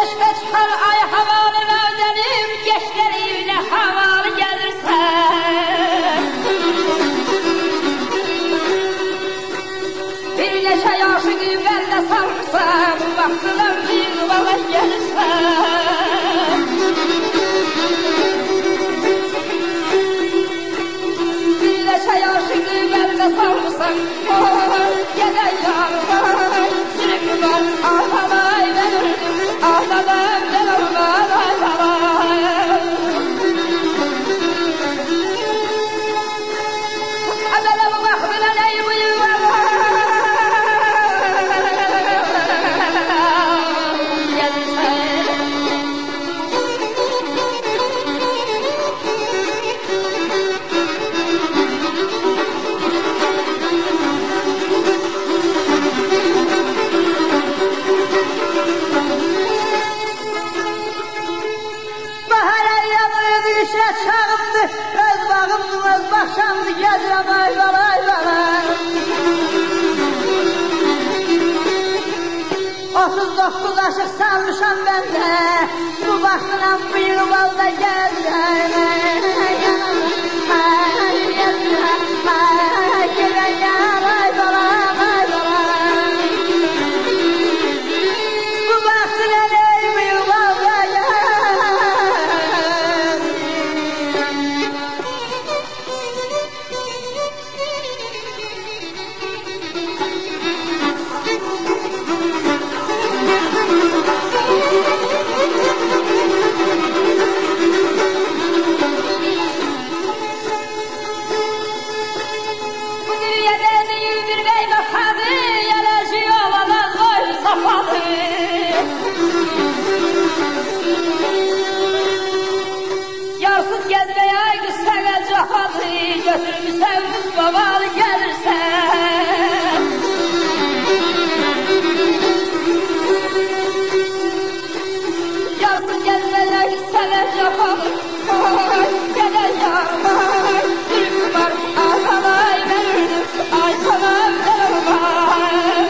Güneşte çıkar ay havalı ödenim, geçleriyle havalı gelirsen. Bir neşe yaşını bende sarırsan, baktılar bir bana gelirsen. Bir neşe yaşını bende sarırsan, gelen yarlar, sürüklü var, ağlamay ben öldüm, ağlamay ben ağlamay ağlamay. Adalım bakmına ney buyur Allah. Çağımdı, öz bağımdı, öz başamdı, gezirəm ay balay balay. 39 aşıq salmışam ben de, bu baxtıram bıyığı balda gezirəm. Ay gezirəm, ay gelən yar ay balay ay balay. Bu baxtıram ey bıyığı balda yarsız gezmeye ay kız sana cahadı, götürmüşsen kız babalı gelirsen. Yarsız gezmeye kız sana cahadı, gelen yarlar, sürüklü var, ağlamay ben öldüm, ay sana ben ağlamay.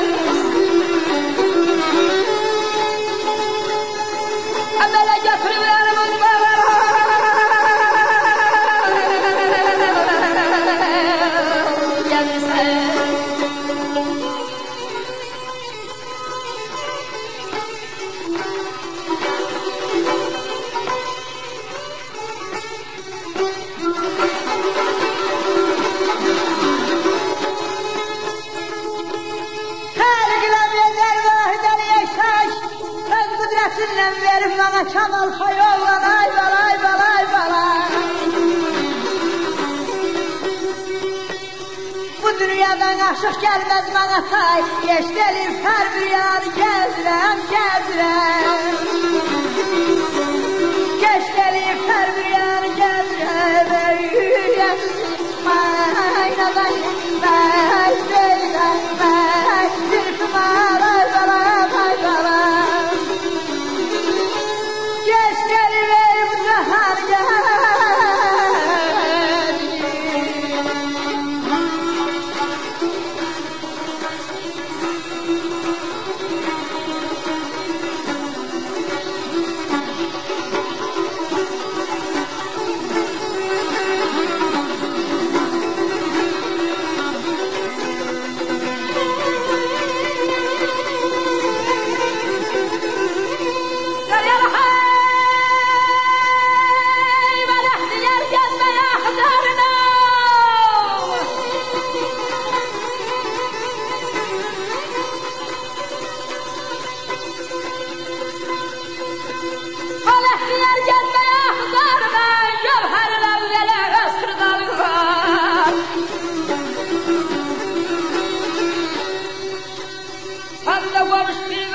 Emele götürüverim uzmanlara. Kudretinden verin bana Kemal Hayollan ay balay balay balay. Bu dünyadan aşık gelmez bana tay, geçtelim her bir yar gezirem gezirem. Geçtelim her bir yar gezirem. Aynadan ay söylen ay zülfüm ağlay balay balay. Geçlerim ey bu zahar gel.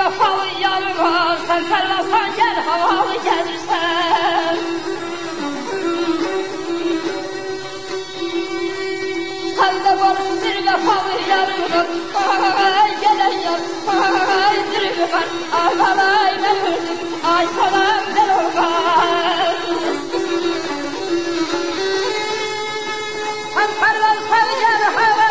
Vefalı yanıma sen sarılasan gel havalı gelirsen. Sen de varın bir vefalı yanıma ay gelen yar ay dirimi var ay balay ben öldüm ay salam ben olmaz. Sen sarılasan gel havalı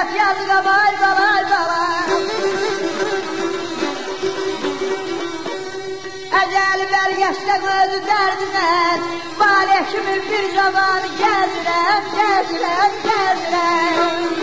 Qeyrət yazıqa vay balay balay. Əcəli bəlgəşdə gözü dərdinən, Valeh kimi bir cavanı gəzirəm, gəzirəm, gəzirəm.